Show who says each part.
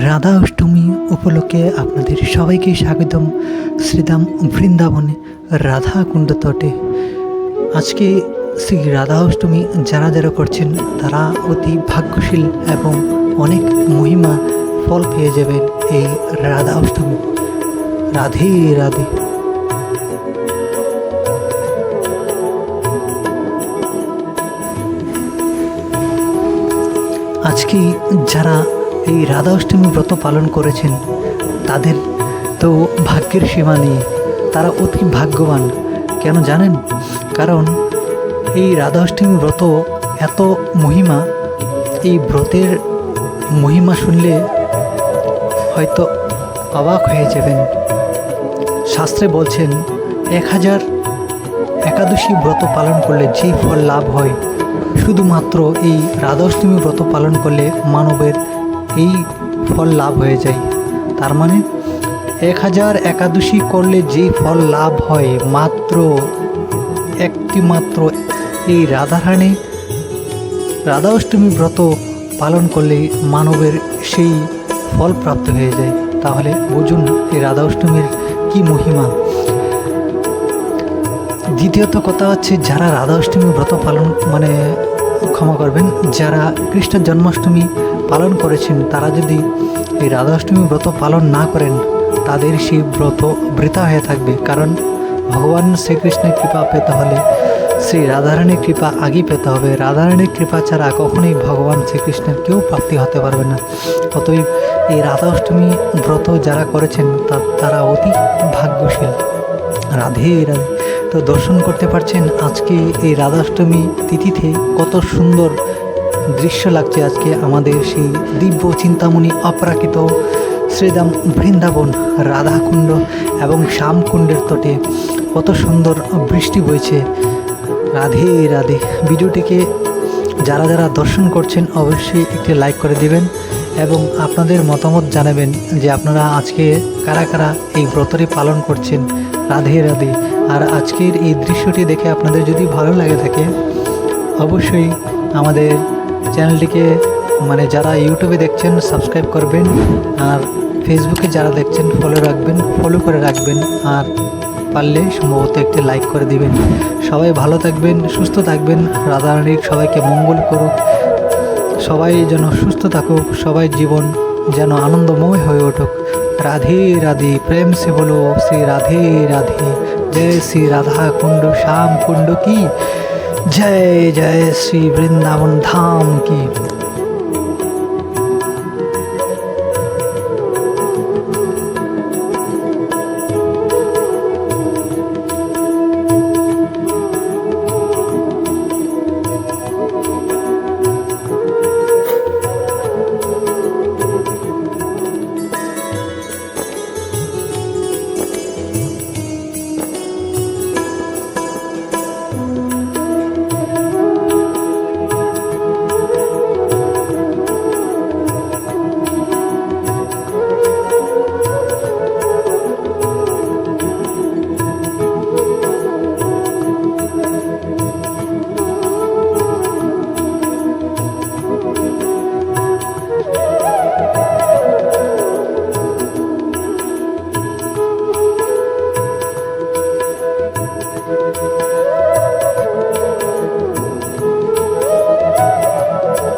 Speaker 1: রাধা অষ্টমী উপলক্ষে আপনাদের সবাইকে স্বাগতম শ্রীধাম বৃন্দাবনে রাধা কুণ্ড তটে। আজকে শ্রী রাধা অষ্টমী যারা যারা করছেন তারা অতি ভাগ্যশীল এবং অনেক মহিমা ফল পেয়ে যাবেন এই রাধা অষ্টমী। রাধে রাধে। আজকে যারা এই রাধা অষ্টমী ব্রত পালন করেছেন তাদের তো ভাগ্যের সীমা নেই, তারা অতি ভাগ্যবান। কেন জানেন? কারণ এই রাধা অষ্টমী ব্রত এত মহিমা, এই ব্রতের মহিমা শুনলে হয়তো অবাক হয়ে যাবেন। শাস্ত্রে বলছেন 1000 একাদশী ব্রত পালন করলে যে ফল লাভ হয়, শুধুমাত্র এই রাধা অষ্টমী ব্রত পালন করলে মানবের এই ফল লাভ হয়ে যায়। তার মানে 1000 একাদশী করলে যে ফল লাভ হয় মাত্র এই রাধা অষ্টমী ব্রত পালন করলে মানবের সেই ফল প্রাপ্ত হয়ে যায়। তাহলে বুঝুন এই রাধা অষ্টমীর কী মহিমা। দ্বিতীয়ত কথা হচ্ছে, যারা রাধা অষ্টমী ব্রত পালন ক্ষমা করবেন, যারা কৃষ্ণ জন্মাষ্টমী পালন করেছেন তারা যদি এই রাধা অষ্টমী ব্রত পালন না করেন তাদের সেই ব্রত বৃথা হয়ে থাকবে। কারণ ভগবান শ্রীকৃষ্ণের কৃপা পেতে হলে শ্রী রাধারানীর কৃপা আগেই পেতে হবে। রাধারানীর কৃপা ছাড়া কখনোই ভগবান শ্রীকৃষ্ণের কেউ প্রাপ্তি হতে পারবে না। অতএব এই রাধা অষ্টমী ব্রত যারা করেছেন তারা অতি ভাগ্যশীল। রাধে রাধে। তো দর্শন করতে পারছেন আজকে এই রাধাষ্টমী তিথিতে কত সুন্দর দৃশ্য লাগছে। আজকে আমাদের সেই দিব্য চিন্তামণি অপরাকৃত শ্রীধাম বৃন্দাবন রাধাকুণ্ড এবং শ্যামকুণ্ডের তটে কত সুন্দর বৃষ্টি বইছে। রাধে রাধে। ভিডিওটিকে যারা যারা দর্শন করছেন অবশ্যই একটি লাইক করে দিবেন এবং আপনাদের মতামত জানাবেন যে আপনারা আজকে কারা কারা এই ব্রতটি পালন করছেন। রাধে রাধে। আর আজকের এই দৃশ্যটি দেখে আপনাদের যদি ভালো লাগে থাকে অবশ্যই আমাদের চ্যানেলটিকে যারা ইউটিউবে দেখছেন সাবস্ক্রাইব করবেন, আর ফেসবুকে যারা দেখছেন ফলো করে রাখবেন, আর পারলে সম্ভবত একটি লাইক করে দিবেন। সবাই ভালো থাকবেন, সুস্থ থাকবেন। রাধারানীর সবাইকে মঙ্গল করুক, সবাই যেন সুস্থ থাকুক, সবাই জীবন যেন আনন্দময় হয়ে উঠুক। রাধে রাধে। প্রেম সে বলো শ্রী রাধে রাধে। जय श्री राधा कुंड श्याम कुंड की जय। जय श्री वृंदावन धाम की।